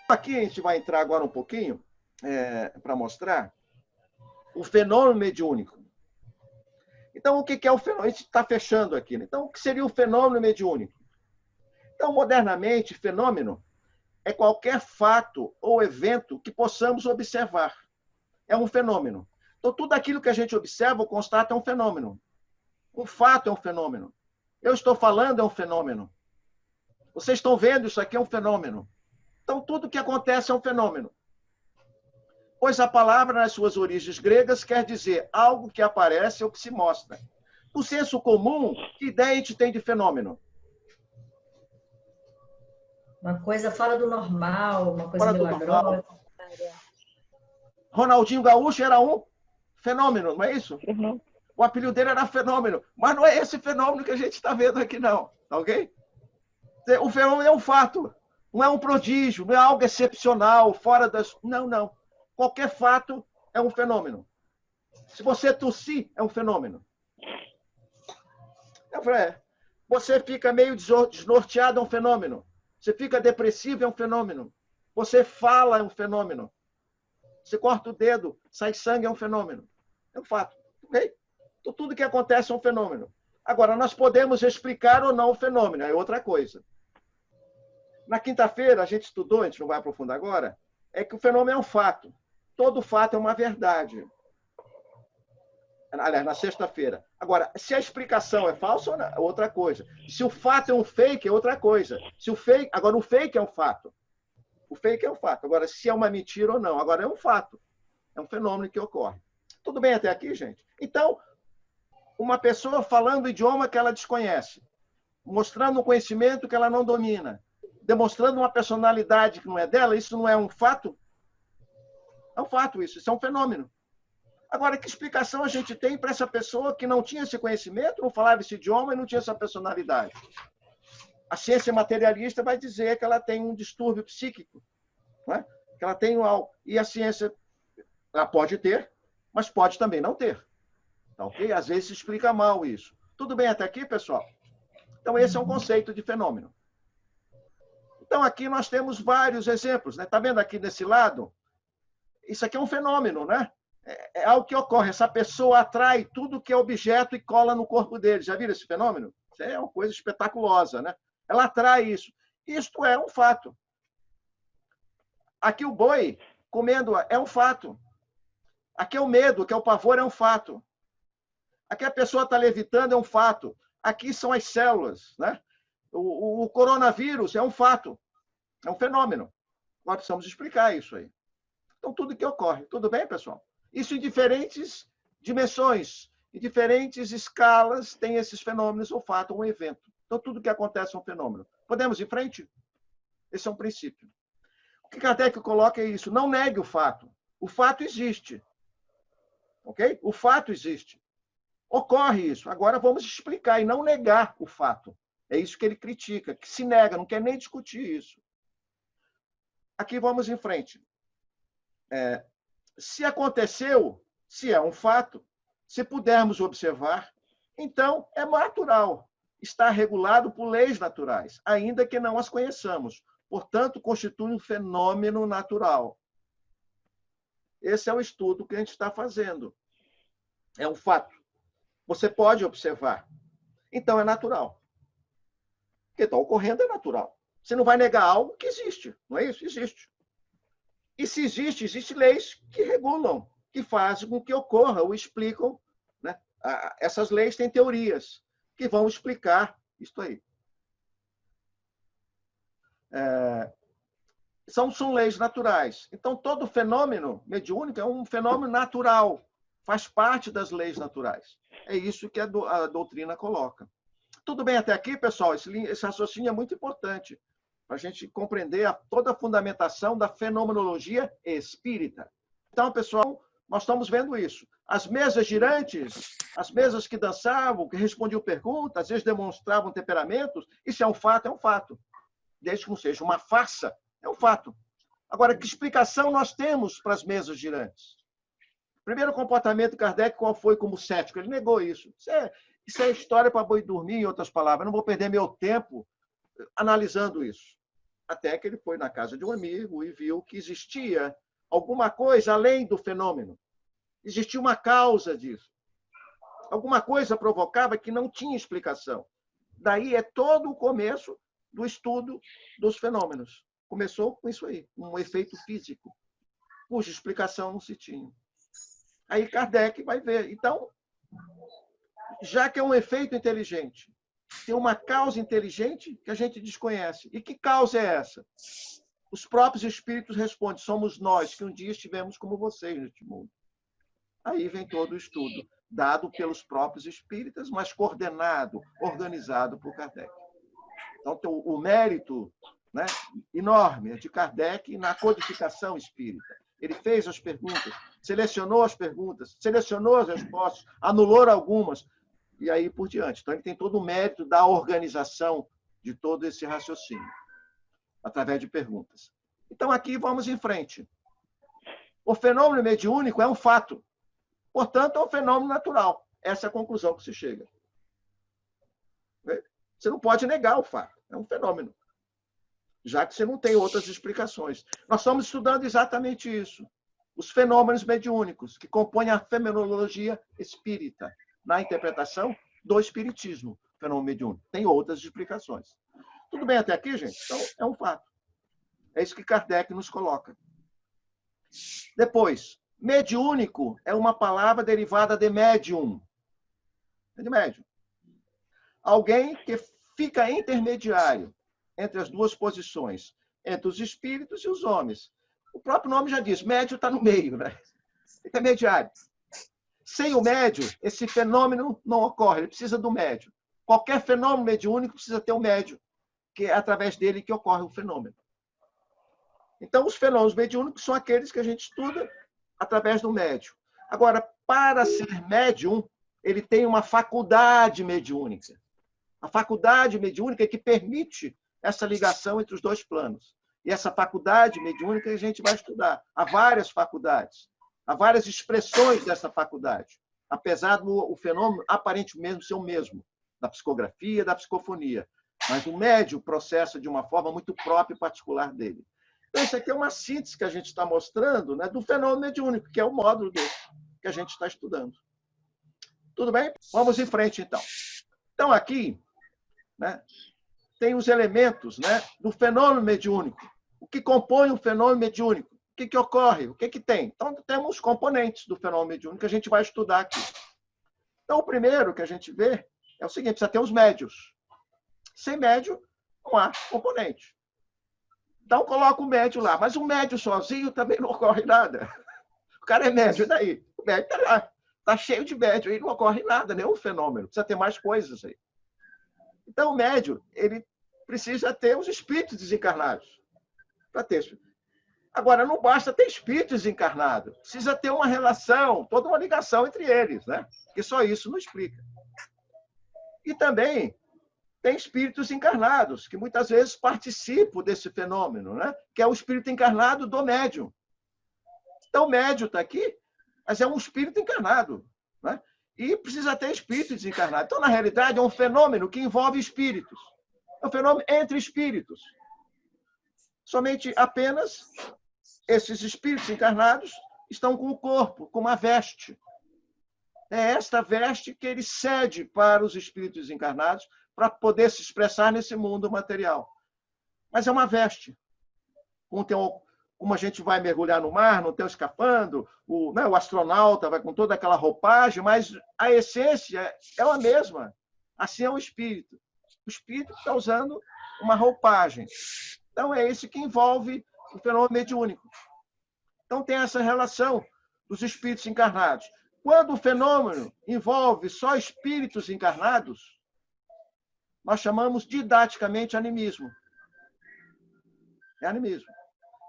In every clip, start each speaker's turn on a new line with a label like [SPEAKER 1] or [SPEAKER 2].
[SPEAKER 1] Aqui a gente vai entrar agora um pouquinho para mostrar o fenômeno mediúnico. Então, o que é o fenômeno? A gente está fechando aqui. Né? Então, o que seria o fenômeno mediúnico? Então, modernamente, fenômeno é qualquer fato ou evento que possamos observar. É um fenômeno. Então, tudo aquilo que a gente observa ou constata é um fenômeno. Um fato é um fenômeno. Eu estou falando é um fenômeno. Vocês estão vendo, isso aqui é um fenômeno. Então, tudo que acontece é um fenômeno. Pois a palavra, nas suas origens gregas, quer dizer algo que aparece ou que se mostra. No senso comum, que ideia a gente tem de fenômeno?
[SPEAKER 2] Uma coisa fora do normal, uma coisa
[SPEAKER 1] Fora do
[SPEAKER 2] milagrosa.
[SPEAKER 1] normal. Ronaldinho Gaúcho era um fenômeno, não é isso?
[SPEAKER 3] Uhum.
[SPEAKER 1] O apelido dele era fenômeno. Mas não é esse fenômeno que a gente está vendo aqui, não. Ok? O fenômeno é um fato. Não é um prodígio, não é algo excepcional, fora das... Não, não. Qualquer fato é um fenômeno. Se você tossir, é um fenômeno. Você fica meio desnorteado, é um fenômeno. Você fica depressivo, é um fenômeno. Você fala, é um fenômeno. Você corta o dedo, sai sangue, é um fenômeno. É um fato. Okay? Então, tudo que acontece é um fenômeno. Agora, nós podemos explicar ou não o fenômeno, é outra coisa. Na quinta-feira, a gente estudou, a gente não vai aprofundar agora, é que o fenômeno é um fato. Todo fato é uma verdade. Aliás, na sexta-feira. Agora, se a explicação é falsa ou não, é outra coisa. Se o fato é um fake, é outra coisa. Se o fake... Agora, o fake é um fato. O fake é um fato. Agora, se é uma mentira ou não. Agora, é um fato. É um fenômeno que ocorre. Tudo bem até aqui, gente? Então, uma pessoa falando o idioma que ela desconhece, mostrando um conhecimento que ela não domina, demonstrando uma personalidade que não é dela, isso não é um fato? É um fato isso. Isso é um fenômeno. Agora, que explicação a gente tem para essa pessoa que não tinha esse conhecimento, não falava esse idioma e não tinha essa personalidade? A ciência materialista vai dizer que ela tem um distúrbio psíquico, não é? Que ela tem algo. E a ciência ela pode ter, mas pode também não ter. Tá, ok? Às vezes se explica mal isso. Tudo bem até aqui, pessoal? Então, esse é um conceito de fenômeno. Então, aqui nós temos vários exemplos. Está vendo aqui desse lado? Isso aqui é um fenômeno, né? É algo que ocorre. Essa pessoa atrai tudo que é objeto e cola no corpo dele. Já viram esse fenômeno? Isso é uma coisa espetaculosa, né? Ela atrai isso. Isto é um fato. Aqui o boi comendo é um fato. Aqui é o medo, que é o pavor, é um fato. Aqui a pessoa está levitando, é um fato. Aqui são as células, né? O coronavírus é um fato. É um fenômeno. Nós precisamos explicar isso aí. Então, tudo que ocorre. Tudo bem, pessoal? Isso em diferentes dimensões, em diferentes escalas, tem esses fenômenos, ou fato, ou um evento. Então, tudo que acontece é um fenômeno. Podemos ir em frente? Esse é um princípio. O que Kardec coloca é isso. Não negue o fato. O fato existe. Ok? O fato existe. Ocorre isso. Agora vamos explicar e não negar o fato. É isso que ele critica, que se nega, não quer nem discutir isso. Aqui vamos em frente. Se aconteceu, se é um fato, se pudermos observar, então é natural. Está regulado por leis naturais, ainda que não as conheçamos. Portanto, constitui um fenômeno natural. Esse é o estudo que a gente está fazendo. É um fato. Você pode observar. Então, é natural. O que está ocorrendo é natural. Você não vai negar algo que existe, não é isso? Existe. E se existe, existem leis que regulam, que fazem com que ocorra ou explicam. Né? Essas leis têm teorias que vão explicar isso aí. São leis naturais. Então, todo fenômeno mediúnico é um fenômeno natural, faz parte das leis naturais. É isso que a doutrina coloca. Tudo bem até aqui, pessoal? Esse raciocínio é muito importante para a gente compreender toda a fundamentação da fenomenologia espírita. Então, pessoal, nós estamos vendo isso. As mesas girantes, as mesas que dançavam, que respondiam perguntas, às vezes demonstravam temperamentos, isso é um fato. Desde que não seja uma farsa, é um fato. Agora, que explicação nós temos para as mesas girantes? Primeiro comportamento de Kardec, qual foi como cético? Ele negou isso. Isso é história para boi dormir, em outras palavras. Eu não vou perder meu tempo analisando isso. Até que ele foi na casa de um amigo e viu que existia alguma coisa além do fenômeno. Existia uma causa disso. Alguma coisa provocava que não tinha explicação. Daí é todo o começo do estudo dos fenômenos. Começou com isso aí, um efeito físico, cuja explicação não se tinha. Aí Kardec vai ver. Então, já que é um efeito inteligente, tem uma causa inteligente que a gente desconhece. E que causa é essa? Os próprios espíritos respondem, somos nós que um dia estivemos como vocês neste mundo. Aí vem todo o estudo, dado pelos próprios espíritas, mas coordenado, organizado por Kardec. Então, o mérito, né, enorme de Kardec na codificação espírita. Ele fez as perguntas, selecionou as perguntas, selecionou as respostas, anulou algumas, e aí por diante. Então, ele tem todo o mérito da organização de todo esse raciocínio, através de perguntas. Então, aqui vamos em frente. O fenômeno mediúnico é um fato. Portanto, é um fenômeno natural. Essa é a conclusão que se chega. Você não pode negar o fato. É um fenômeno. Já que você não tem outras explicações. Nós estamos estudando exatamente isso. Os fenômenos mediúnicos, que compõem a fenomenologia espírita, na interpretação do espiritismo, fenômeno mediúnico. Tem outras explicações. Tudo bem até aqui, gente? Então, é um fato. É isso que Kardec nos coloca. Depois, mediúnico é uma palavra derivada de médium. É de médium. Alguém que fica intermediário entre as duas posições, entre os espíritos e os homens. O próprio nome já diz, médium está no meio, né? Intermediário. Sem o médium, esse fenômeno não ocorre, ele precisa do médium. Qualquer fenômeno mediúnico precisa ter um médium, que é através dele que ocorre o fenômeno. Então, os fenômenos mediúnicos são aqueles que a gente estuda através do médium. Agora, para ser médium, ele tem uma faculdade mediúnica. A faculdade mediúnica é que permite essa ligação entre os dois planos. E essa faculdade mediúnica a gente vai estudar. Há várias faculdades, há várias expressões dessa faculdade, apesar do fenômeno aparentemente ser o mesmo, da psicografia, da psicofonia. Mas o médium processa de uma forma muito própria e particular dele. Então, isso aqui é uma síntese que a gente está mostrando, né, do fenômeno mediúnico, que é o módulo dele, que a gente está estudando. Tudo bem? Vamos em frente, então. Então, aqui, né, tem os elementos, né, do fenômeno mediúnico. O que compõe o fenômeno mediúnico? O que ocorre? O que tem? Então, temos componentes do fenômeno mediúnico que a gente vai estudar aqui. Então, o primeiro que a gente vê é o seguinte, precisa ter os médios. Sem médio, não há componente. Então, coloca o médio lá. Mas o médio sozinho também não ocorre nada. O cara é médio, daí? O médio está lá. Está cheio de médio, aí não ocorre nada, nenhum fenômeno. Precisa ter mais coisas aí. Então, o médio, ele precisa ter os espíritos desencarnados. Para ter. Agora, não basta ter espíritos desencarnados. Precisa ter uma relação, toda uma ligação entre eles, né? Porque só isso não explica. E também tem espíritos encarnados, que muitas vezes participam desse fenômeno, né? Que é o espírito encarnado do médium. Então, o médium está aqui, mas é um espírito encarnado, né? E precisa ter espírito desencarnado. Então, na realidade, é um fenômeno que envolve espíritos. É um fenômeno entre espíritos. Somente apenas esses espíritos encarnados estão com o corpo, com uma veste. É esta veste que ele cede para os espíritos encarnados para poder se expressar nesse mundo material. Mas é uma veste. Como a gente vai mergulhar no mar, não tem o escafandro, o astronauta vai com toda aquela roupagem, mas a essência é a mesma. Assim é o espírito. O espírito está usando uma roupagem. Então, é isso que envolve o fenômeno mediúnico. Então, tem essa relação dos espíritos encarnados. Quando o fenômeno envolve só espíritos encarnados, nós chamamos didaticamente animismo. É animismo.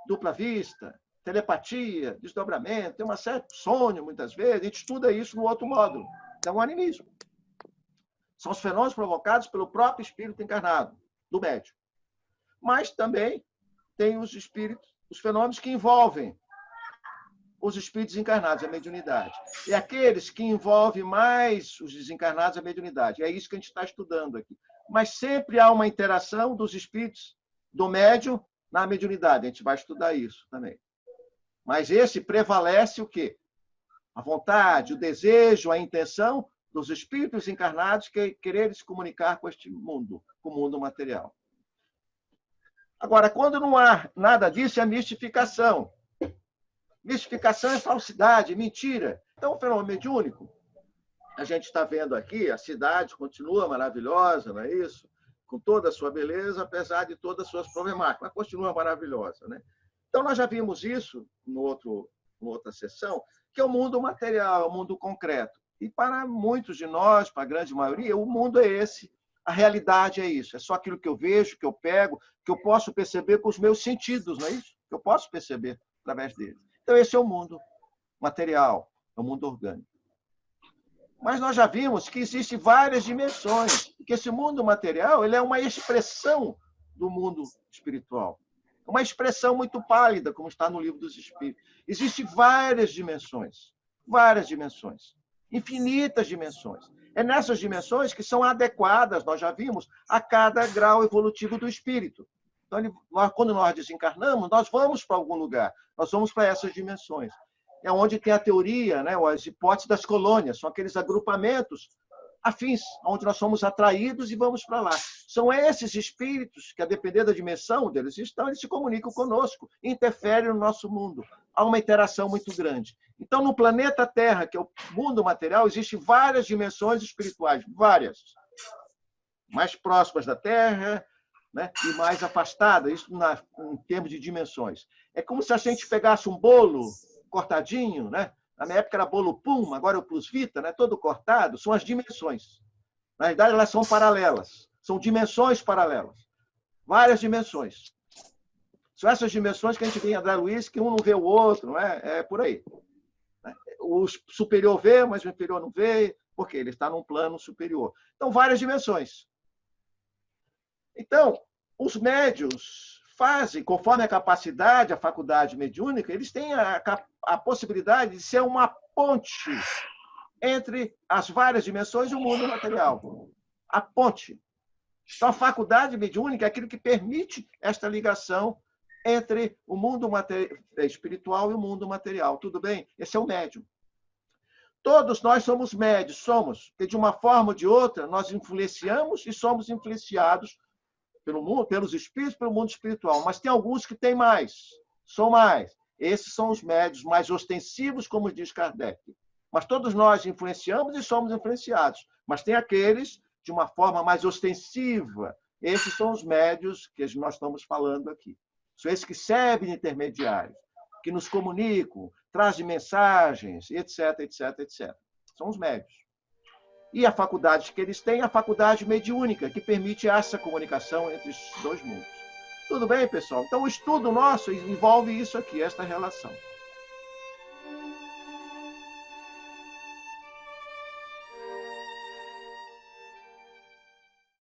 [SPEAKER 1] Dupla vista, telepatia, desdobramento, tem uma certa sonho, muitas vezes, a gente estuda isso no outro módulo. Então, o animismo. São os fenômenos provocados pelo próprio espírito encarnado, do médium. Mas também tem os espíritos, os fenômenos que envolvem os espíritos encarnados, a mediunidade. E aqueles que envolvem mais os desencarnados, a mediunidade. É isso que a gente está estudando aqui. Mas sempre há uma interação dos espíritos do médium na mediunidade. A gente vai estudar isso também. Mas esse prevalece o quê? A vontade, o desejo, a intenção dos espíritos encarnados que quererem se comunicar com este mundo, com o mundo material. Agora, quando não há nada disso, é mistificação. Mistificação é falsidade, mentira. Então, o fenômeno mediúnico, a gente está vendo aqui, a cidade continua maravilhosa, não é isso? Com toda a sua beleza, apesar de todas as suas problemáticas, mas continua maravilhosa, né? Então, nós já vimos isso na outra sessão, que é o mundo material, é o mundo concreto. E para muitos de nós, para a grande maioria, o mundo é esse. A realidade é isso. É só aquilo que eu vejo, que eu pego, que eu posso perceber com os meus sentidos, não é isso? Que eu posso perceber através dele. Então, esse é o mundo material, é o mundo orgânico. Mas nós já vimos que existem várias dimensões, que esse mundo material ele é uma expressão do mundo espiritual. Uma expressão muito pálida, como está no Livro dos Espíritos. Existem várias dimensões, infinitas dimensões. É nessas dimensões que são adequadas, nós já vimos, a cada grau evolutivo do espírito. Então, quando nós desencarnamos, nós vamos para algum lugar, nós vamos para essas dimensões. É onde tem a teoria, né, as hipóteses das colônias, são aqueles agrupamentos afins, onde nós somos atraídos e vamos para lá. São esses espíritos que, a depender da dimensão deles estão, eles se comunicam conosco, interferem no nosso mundo. Há uma interação muito grande. Então, no planeta Terra, que é o mundo material, existem várias dimensões espirituais, várias. Mais próximas da Terra, né, e mais afastadas, isso em termos de dimensões. É como se a gente pegasse um bolo cortadinho, né? Na minha época era bolo Pum, agora é o Plus Vita, né? Todo cortado, são as dimensões. Na verdade, elas são paralelas, são dimensões paralelas. Várias dimensões. São essas dimensões que a gente vê em André Luiz, que um não vê o outro, não é? É por aí. O superior vê, mas o inferior não vê, porque ele está num plano superior. Então, várias dimensões. Então, os médiuns fazem, conforme a capacidade, a faculdade mediúnica, eles têm a possibilidade de ser uma ponte entre as várias dimensões e o mundo material. A ponte. Então, a faculdade mediúnica é aquilo que permite esta ligação entre o mundo espiritual e o mundo material. Tudo bem? Esse é o médium. Todos nós somos médios, porque de uma forma ou de outra nós influenciamos e somos influenciados pelo mundo, pelos espíritos, pelo mundo espiritual. Mas tem alguns que têm mais, são mais. Esses são os médios mais ostensivos, como diz Kardec. Mas todos nós influenciamos e somos influenciados. Mas tem aqueles de uma forma mais ostensiva. Esses são os médios que nós estamos falando aqui. São esses que servem de intermediários, que nos comunicam, trazem mensagens, etc, etc, etc. São os médios. E a faculdade que eles têm é a faculdade mediúnica, que permite essa comunicação entre os dois mundos. Tudo bem, pessoal? Então, o estudo nosso envolve isso aqui, esta relação.